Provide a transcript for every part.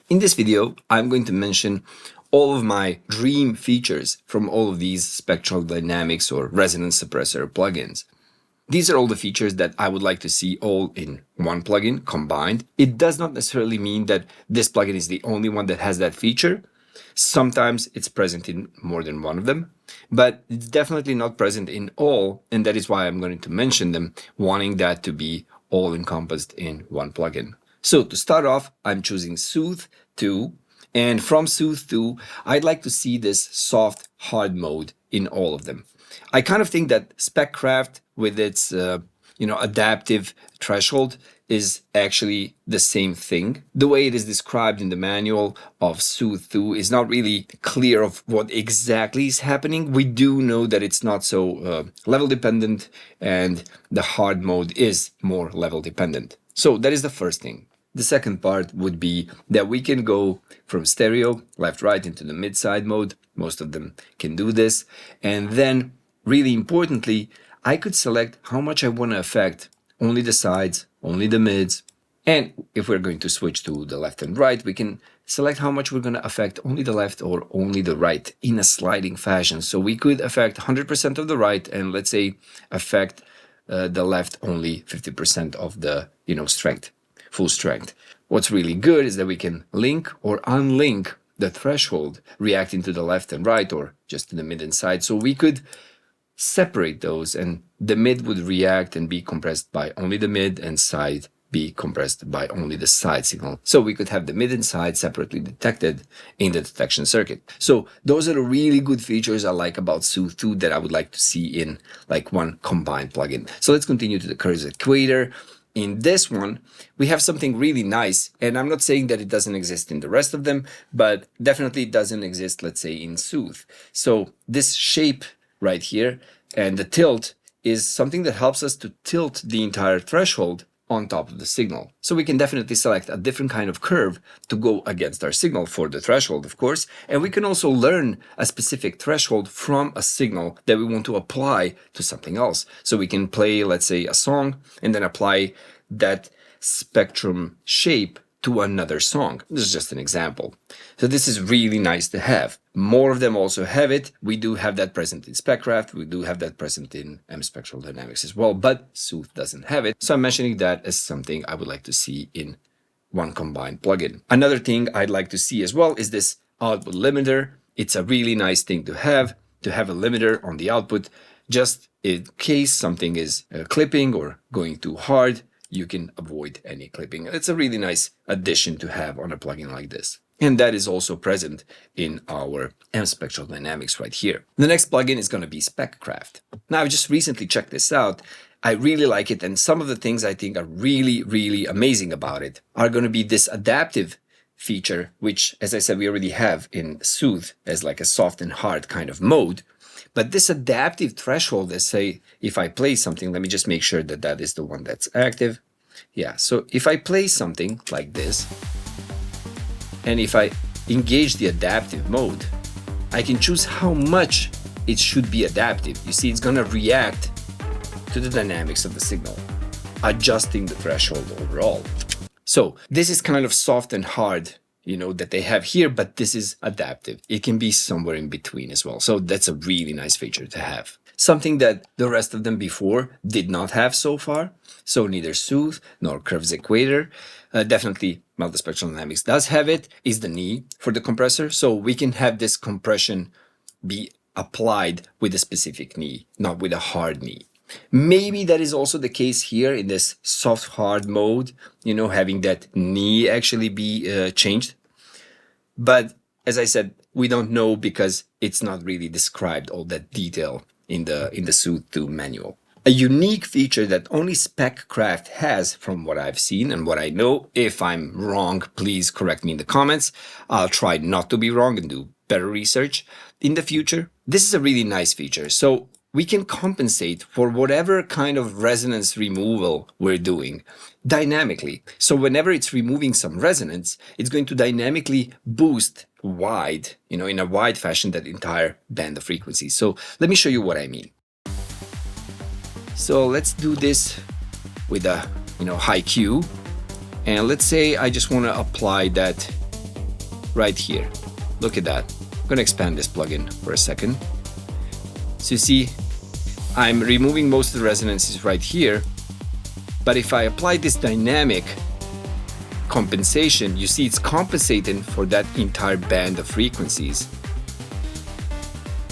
In this video, I'm going to mention all of my dream features from all of these Spectral Dynamics or Resonance Suppressor plugins. These are all the features that I would like to see all in one plugin combined. It does not necessarily mean that this plugin is the only one that has that feature. Sometimes it's present in more than one of them, but it's definitely not present in all, and that is why I'm going to mention them, wanting that to be all encompassed in one plugin. So to start off, I'm choosing Soothe 2, and from Soothe 2, I'd like to see this soft hard mode in all of them. I kind of think that Speccraft with its adaptive threshold is actually the same thing. The way it is described in the manual of Soothe 2 is not really clear of what exactly is happening. We do know that it's not so level dependent, and the hard mode is more level dependent. So that is the first thing. The second part would be that we can go from stereo, left, right into the mid-side mode. Most of them can do this. And then, really importantly, I could select how much I want to affect only the sides, only the mids. And if we're going to switch to the left and right, we can select how much we're going to affect only the left or only the right in a sliding fashion. So we could affect 100% of the right and let's say affect the left only 50% of the strength, full strength. What's really good is that we can link or unlink the threshold reacting to the left and right or just to the mid and side. So we could separate those, and the mid would react and be compressed by only the mid and side be compressed by only the side signal. So we could have the mid and side separately detected in the detection circuit. So those are the really good features I like about Soothe 2 that I would like to see in like one combined plugin. So let's continue to the curves equator. In this one, we have something really nice, and I'm not saying that it doesn't exist in the rest of them, but definitely it doesn't exist, let's say, in Soothe. So this shape right here and the tilt is something that helps us to tilt the entire threshold on top of the signal. So we can definitely select a different kind of curve to go against our signal for the threshold, of course. And we can also learn a specific threshold from a signal that we want to apply to something else. So we can play, let's say, a song and then apply that spectrum shape to another song. This is just an example. So this is really nice to have. More of them also have it. We do have that present in Speccraft. We do have that present in Spectral Dynamics as well, but Soothe doesn't have it. So I'm mentioning that as something I would like to see in one combined plugin. Another thing I'd like to see as well is this output limiter. It's a really nice thing to have a limiter on the output, just in case something is clipping or going too hard. You can avoid any clipping. It's a really nice addition to have on a plugin like this. And that is also present in our Spectral Dynamics right here. The next plugin is going to be Speccraft. Now, I just recently checked this out. I really like it, and some of the things I think are really, really amazing about it are going to be this adaptive feature, which, as I said, we already have in Soothe as like a soft and hard kind of mode. But this adaptive threshold, let's say, if I play something, let me just make sure that that is the one that's active. Yeah, so if I play something like this, and if I engage the adaptive mode, I can choose how much it should be adaptive. You see, it's going to react to the dynamics of the signal, adjusting the threshold overall. So this is kind of soft and hard, that they have here, but this is adaptive. It can be somewhere in between as well. So that's a really nice feature to have. Something that the rest of them before did not have so far. So neither Soothe nor Curves Equator. Definitely, the Spectral Dynamics does have it, is the knee for the compressor. So we can have this compression be applied with a specific knee, not with a hard knee. Maybe that is also the case here in this soft hard mode, having that knee actually be changed. But as I said, we don't know because it's not really described all that detail in the Soothe 2 manual. A unique feature that only Speccraft has from what I've seen and what I know. If I'm wrong, please correct me in the comments. I'll try not to be wrong and do better research in the future. This is a really nice feature. So we can compensate for whatever kind of resonance removal we're doing dynamically. So whenever it's removing some resonance, it's going to dynamically boost wide, in a wide fashion, that entire band of frequencies. So let me show you what I mean. So let's do this with a high Q, and let's say I just want to apply that right here. Look at that. I'm gonna expand this plugin for a second. So you see, I'm removing most of the resonances right here, but if I apply this dynamic compensation, you see it's compensating for that entire band of frequencies.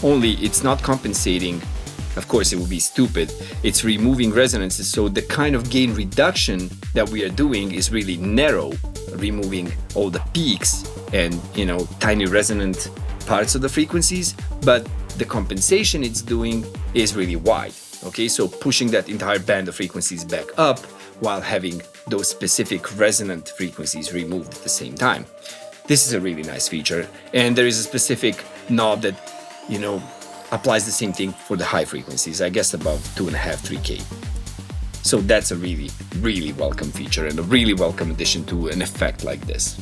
Only it's not compensating, of course it would be stupid, it's removing resonances, so the kind of gain reduction that we are doing is really narrow, removing all the peaks and tiny resonant parts of the frequencies, but the compensation it's doing is really wide. Okay, so pushing that entire band of frequencies back up while having those specific resonant frequencies removed at the same time. This is a really nice feature, and there is a specific knob that applies the same thing for the high frequencies, I guess above 2.5, 3K. So that's a really, really welcome feature and a really welcome addition to an effect like this.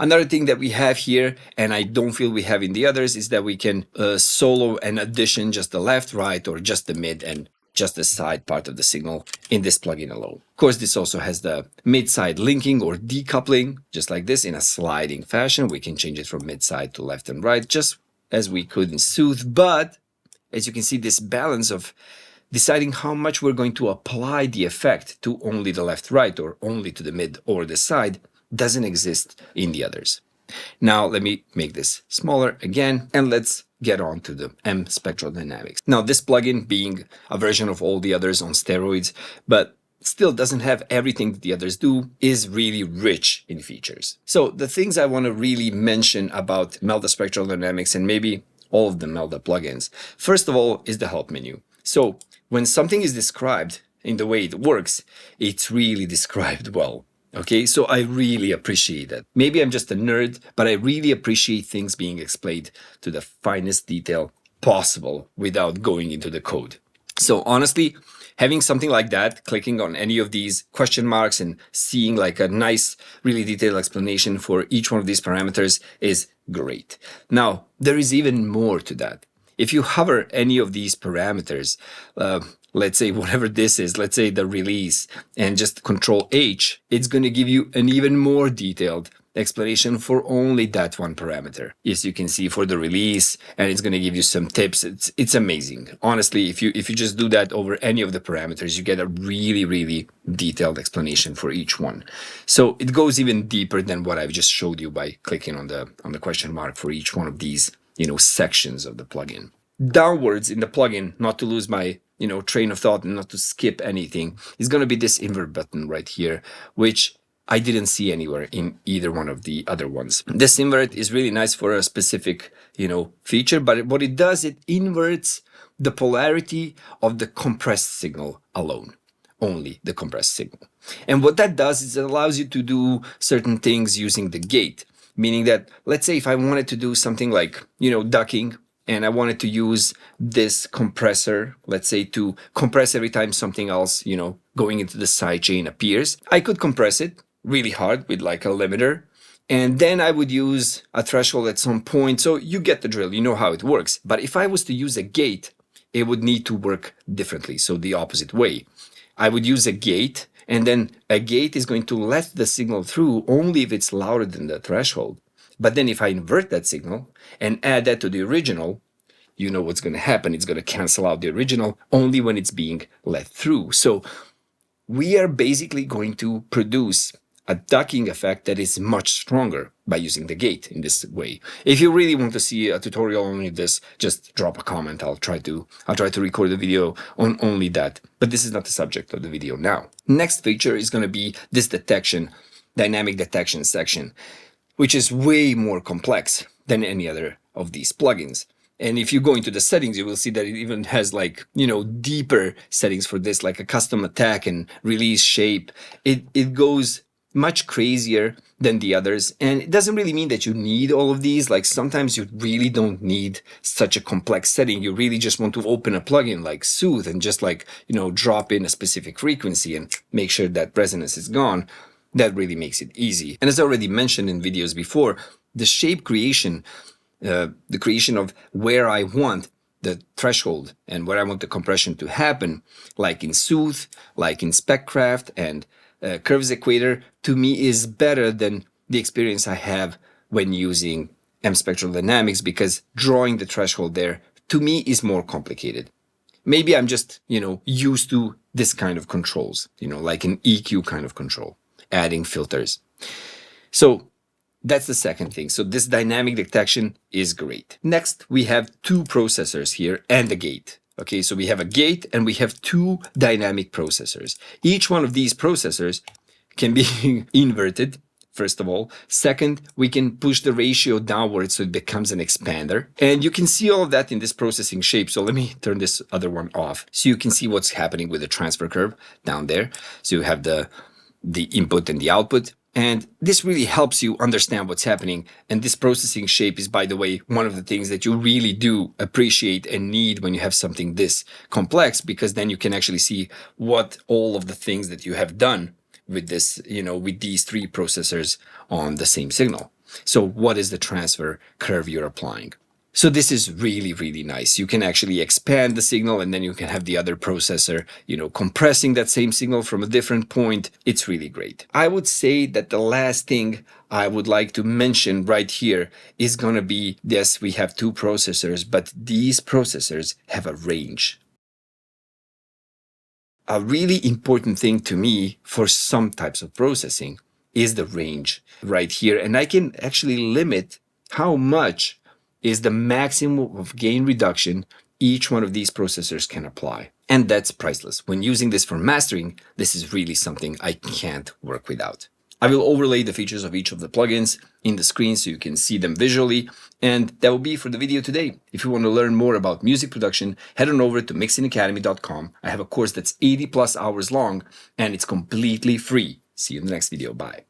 Another thing that we have here, and I don't feel we have in the others, is that we can solo and addition just the left, right, or just the mid and just the side part of the signal in this plugin alone. Of course, this also has the mid-side linking or decoupling, just like this, in a sliding fashion. We can change it from mid-side to left and right, just as we could in Soothe. But as you can see, this balance of deciding how much we're going to apply the effect to only the left, right, or only to the mid or the side doesn't exist in the others. Now let me make this smaller again, and let's get on to the M Spectral Dynamics. Now this plugin, being a version of all the others on steroids, but still doesn't have everything that the others do, is really rich in features. So the things I want to really mention about Melda Spectral Dynamics, and maybe all of the Melda plugins, first of all is the help menu. So when something is described in the way it works, it's really described well. Okay, so I really appreciate that. Maybe I'm just a nerd, but I really appreciate things being explained to the finest detail possible without going into the code. So honestly, having something like that, clicking on any of these question marks and seeing like a nice, really detailed explanation for each one of these parameters is great. Now, there is even more to that. If you hover any of these parameters, let's say whatever this is, let's say the release, and just Control H, it's going to give you an even more detailed explanation for only that one parameter. As you can see, for the release, and it's going to give you some tips. It's amazing. Honestly, if you just do that over any of the parameters, you get a really, really detailed explanation for each one. So it goes even deeper than what I've just showed you by clicking on the question mark for each one of these sections of the plugin. Downwards in the plugin, not to lose my train of thought and not to skip anything, is going to be this invert button right here, which I didn't see anywhere in either one of the other ones. This invert is really nice for a specific feature, but what it does, it inverts the polarity of the compressed signal alone. Only the compressed signal. And what that does is it allows you to do certain things using the gate. Meaning that, let's say if I wanted to do something like, ducking, and I wanted to use this compressor, let's say to compress every time something else, going into the sidechain appears, I could compress it really hard with like a limiter. And then I would use a threshold at some point. So you get the drill, you know how it works. But if I was to use a gate, it would need to work differently. So the opposite way. I would use a gate, and then a gate is going to let the signal through only if it's louder than the threshold. But then if I invert that signal and add that to the original, you know what's going to happen. It's going to cancel out the original only when it's being let through. So we are basically going to produce a ducking effect that is much stronger by using the gate in this way. If you really want to see a tutorial on this, just drop a comment. I'll try to record a video on only that. But this is not the subject of the video now. Next feature is going to be this detection, dynamic detection section, which is way more complex than any other of these plugins. And if you go into the settings, you will see that it even has like, deeper settings for this, like a custom attack and release shape. It goes much crazier than the others. And it doesn't really mean that you need all of these. Like sometimes you really don't need such a complex setting. You really just want to open a plugin like Soothe and just like, drop in a specific frequency and make sure that resonance is gone. That really makes it easy. And as I already mentioned in videos before, the shape creation, the creation of where I want the threshold and where I want the compression to happen, like in Soothe, like in Speccraft and Curves Equator, to me is better than the experience I have when using Spectral Dynamics, because drawing the threshold there, to me, is more complicated. Maybe I'm just, used to this kind of controls, like an EQ kind of control, adding filters. So that's the second thing. So this dynamic detection is great. Next, we have two processors here and a gate. Okay, so we have a gate and we have two dynamic processors. Each one of these processors can be inverted, first of all. Second, we can push the ratio downwards so it becomes an expander. And you can see all of that in this processing shape. So let me turn this other one off so you can see what's happening with the transfer curve down there. So you have the input and the output. And this really helps you understand what's happening. And this processing shape is, by the way, one of the things that you really do appreciate and need when you have something this complex, because then you can actually see what all of the things that you have done with this, with these three processors on the same signal. So what is the transfer curve you're applying? So this is really, really nice. You can actually expand the signal, and then you can have the other processor, compressing that same signal from a different point. It's really great. I would say that the last thing I would like to mention right here is going to be, yes, we have two processors, but these processors have a range. A really important thing to me for some types of processing is the range right here. And I can actually limit how much is the maximum of gain reduction each one of these processors can apply. And that's priceless. When using this for mastering, this is really something I can't work without. I will overlay the features of each of the plugins in the screen so you can see them visually. And that will be for the video today. If you want to learn more about music production, head on over to mixingacademy.com. I have a course that's 80+ hours long and it's completely free. See you in the next video. Bye.